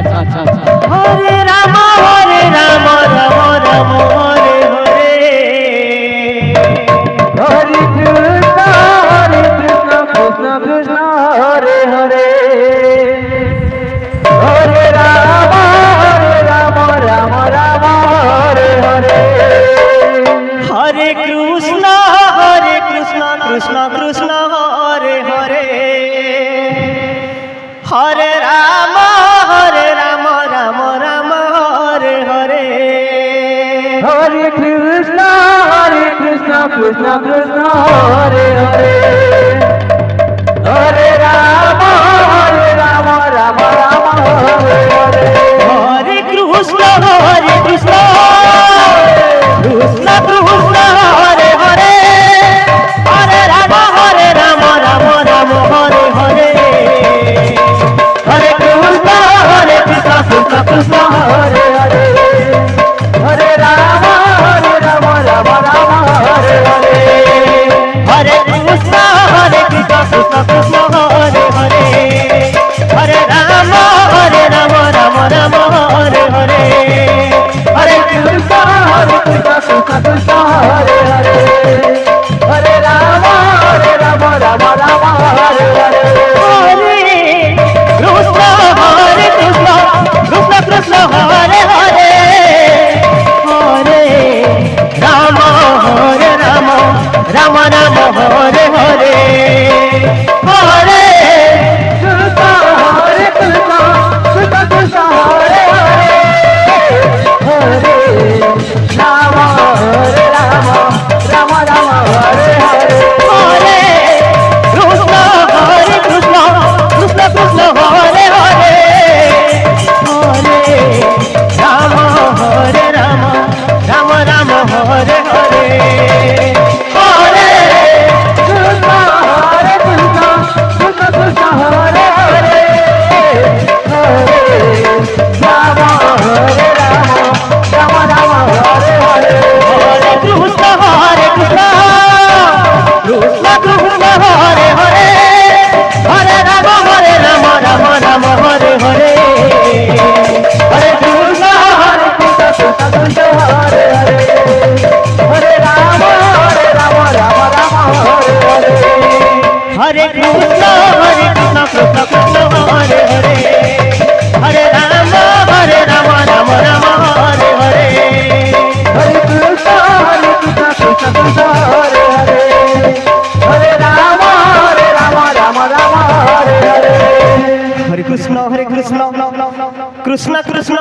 আচ্ছা আচ্ছা আচ্ছা। হরে রাম রাম রাম হরে হরে। হরে কৃষ্ণ কৃষ্ণ কৃষ্ণ হরে হরে। হরে রাম রাম রাম হরে হরে। হরে কৃষ্ণ কৃষ্ণ কৃষ্ণ হরে হরে। হরে রাম রাম রাম হরে হরে। হরে কৃষ্ণ কৃষ্ণ কৃষ্ণ হরে হরে। হরে রাম রাম রাম হরে হরে। হরে কৃষ্ণ কৃষ্ণ কৃষ্ণ হরে হরে। হরে রাম রাম রাম হরে হরে। হরে কৃষ্ণ কৃষ্ণ কৃষ্ণ হরে হরে। হরে রাম রাম রাম হরে হরে। হরে কৃষ্ণ কৃষ্ণ কৃষ্ণ হরে হরে। হরে রাম রাম রাম হরে হরে। হরে কৃষ্ণ কৃষ্ণ কৃষ্ণ হরে হরে। হরে রাম রাম রাম হরে হরে। হরে কৃষ্ণ কৃষ্ণ কৃষ্ণ হরে হরে। হরে রাম রাম রাম হরে হরে। হরে কৃষ্ণ কৃষ্ণ কৃষ্ণ হরে হরে। হরে রাম রাম রাম রাম হরে হরে। হরে কৃষ্ণ কৃষ্ণ কৃষ্ণ হরে হরে। হরে রাম রাম রাম হরে হরে। হরে কৃষ্ণ কৃষ্ণ কৃষ্ণ কৃষ্ণ হরে হরে। হরে রাম রাম রাম হরে হরে। হরে কৃষ্ণ কৃষ্ণ কৃষ্ণ হরে হরে। হরে রাম রাম রাম হরে হরে। হরে কৃষ্ণ কৃষ্ণ কৃষ্ণ হরে হরে। হরে রাম রাম রাম হরে হরে। হরে কৃষ্ণ কৃষ্ণ কৃষ্ণ হরে হরে। হরে রাম রাম রাম হরে হরে। হরে কৃষ্ণ কৃষ্ণ কৃষ্ণ হরে হরে। হরে রাম রাম রাম হরে হরে। হরে কৃষ্ণ কৃষ্ণ কৃষ্ণ